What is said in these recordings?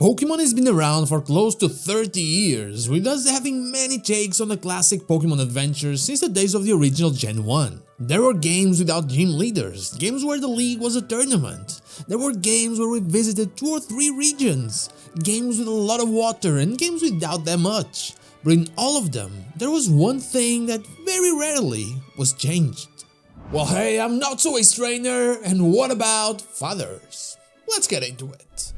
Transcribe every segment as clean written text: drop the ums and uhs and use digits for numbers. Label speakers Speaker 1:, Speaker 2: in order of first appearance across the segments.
Speaker 1: Pokémon has been around for close to 30 years, with us having many takes on the classic Pokémon adventures since the days of the original Gen 1. There were games without gym leaders, games where the league was a tournament. There were games where we visited 2 or 3 regions, games with a lot of water and games without that much. But in all of them, there was one thing that very rarely was changed. Well, hey, I'm not so ace trainer, and what about fathers? Let's get into it.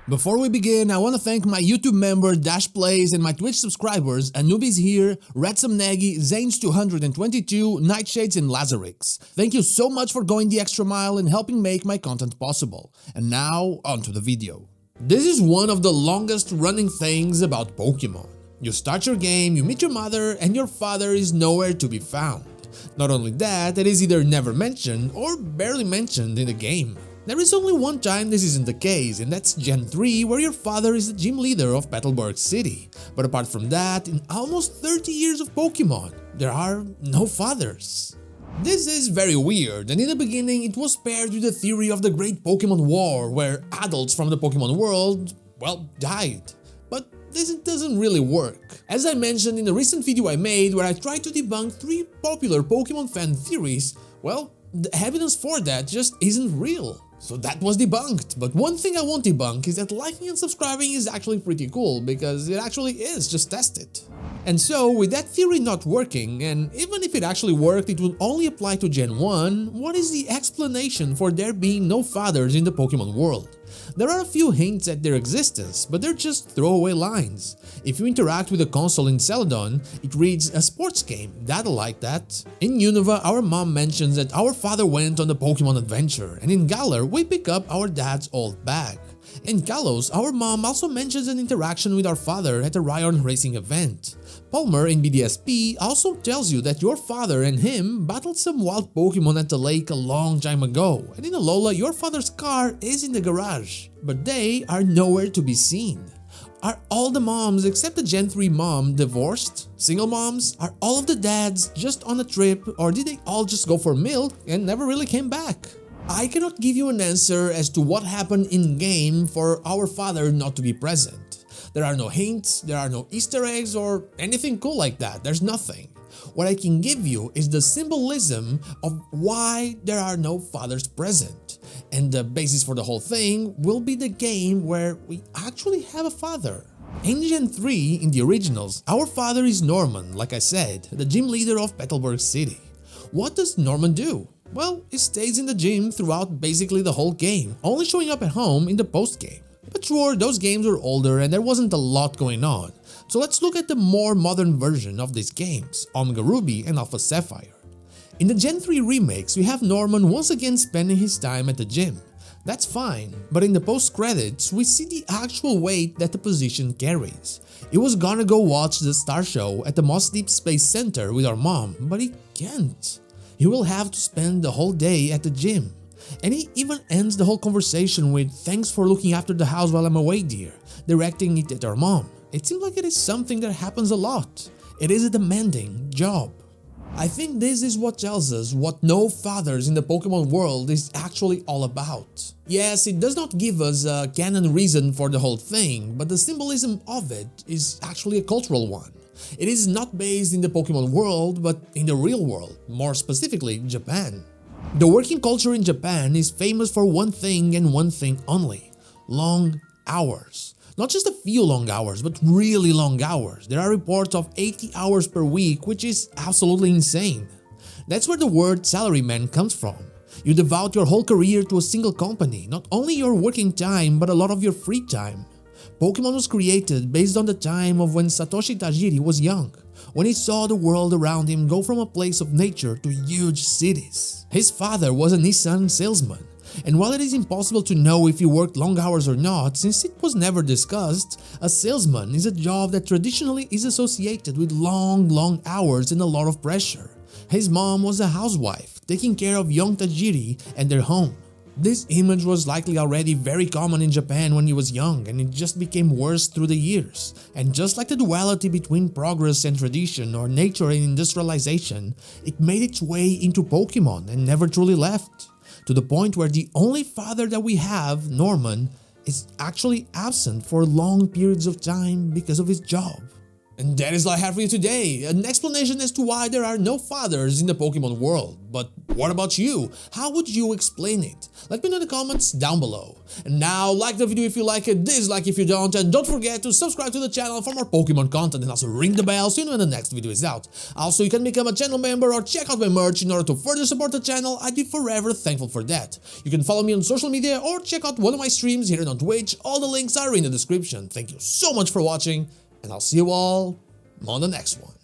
Speaker 1: Before we begin, I want to thank my YouTube member Dash Plays and my Twitch subscribers Anubis here, Redsamnegi, Zanes222, Nightshades and Lazarix. Thank you so much for going the extra mile and helping make my content possible. And now, on to the video. This is one of the longest running things about Pokemon. You start your game, you meet your mother, and your father is nowhere to be found. Not only that, it is either never mentioned or barely mentioned in the game. There is only one time this isn't the case, and that's Gen 3, where your father is the gym leader of Petalburg City. But apart from that, in almost 30 years of Pokemon, there are no fathers. This is very weird, and in the beginning it was paired with the theory of the Great Pokemon War, where adults from the Pokemon world, well, died. But this doesn't really work. As I mentioned in a recent video I made where I tried to debunk 3 popular Pokemon fan theories, well, the evidence for that just isn't real. So that was debunked, but one thing I won't debunk is that liking and subscribing is actually pretty cool, because it actually is, just test it. And so, with that theory not working, and even if it actually worked it would only apply to Gen 1, what is the explanation for there being no fathers in the Pokemon world? There are a few hints at their existence, but they're just throwaway lines. If you interact with a console in Celadon, it reads a sports game, data like that. In Unova, our mom mentions that our father went on a Pokemon adventure, and in Galar, we pick up our dad's old bag. In Kalos, our mom also mentions an interaction with our father at a Ryon racing event. Palmer in BDSP also tells you that your father and him battled some wild Pokemon at the lake a long time ago, and in Alola, your father's car is in the garage, but they are nowhere to be seen. Are all the moms except the Gen 3 mom divorced? Single moms? Are all of the dads just on a trip, or did they all just go for milk and never really came back? I cannot give you an answer as to what happened in-game for our father not to be present. There are no hints, there are no Easter eggs or anything cool like that, there's nothing. What I can give you is the symbolism of why there are no fathers present. And the basis for the whole thing will be the game where we actually have a father. In Gen 3, in the originals, our father is Norman, like I said, the gym leader of Petalburg City. What does Norman do? Well, he stays in the gym throughout basically the whole game, only showing up at home in the post-game. But sure, those games were older and there wasn't a lot going on. So let's look at the more modern version of these games, Omega Ruby and Alpha Sapphire. In the Gen 3 remakes, we have Norman once again spending his time at the gym. That's fine, but in the post-credits, we see the actual weight that the position carries. He was gonna go watch the Star Show at the Moss Deep Space Center with our mom, but he can't. He will have to spend the whole day at the gym. And he even ends the whole conversation with "Thanks for looking after the house while I'm away, dear," directing it at our mom. It seems like it is something that happens a lot. It is a demanding job. I think this is what tells us what no fathers in the Pokemon world is actually all about. Yes, it does not give us a canon reason for the whole thing, but the symbolism of it is actually a cultural one. It is not based in the Pokemon world, but in the real world, more specifically Japan. The working culture in Japan is famous for one thing and one thing only: long hours. Not just a few long hours, but really long hours. There are reports of 80 hours per week, which is absolutely insane. That's where the word salaryman comes from. You devote your whole career to a single company, not only your working time, but a lot of your free time. Pokemon was created based on the time of when Satoshi Tajiri was young, when he saw the world around him go from a place of nature to huge cities. His father was a Nissan salesman, and while it is impossible to know if he worked long hours or not, since it was never discussed, a salesman is a job that traditionally is associated with long hours and a lot of pressure. His mom was a housewife, taking care of young Tajiri and their home. This image was likely already very common in Japan when he was young, and it just became worse through the years. And just like the duality between progress and tradition, or nature and industrialization, it made its way into Pokemon and never truly left. To the point where the only father that we have, Norman, is actually absent for long periods of time because of his job. And that is all I have for you today, an explanation as to why there are no fathers in the Pokemon world. But what about you? How would you explain it? Let me know in the comments down below. And now, like the video if you like it, dislike if you don't, and don't forget to subscribe to the channel for more Pokemon content, and also ring the bell so you know when the next video is out. Also, you can become a channel member or check out my merch in order to further support the channel. I'd be forever thankful for that. You can follow me on social media or check out one of my streams here on Twitch. All the links are in the description. Thank you so much for watching, and I'll see you all on the next one.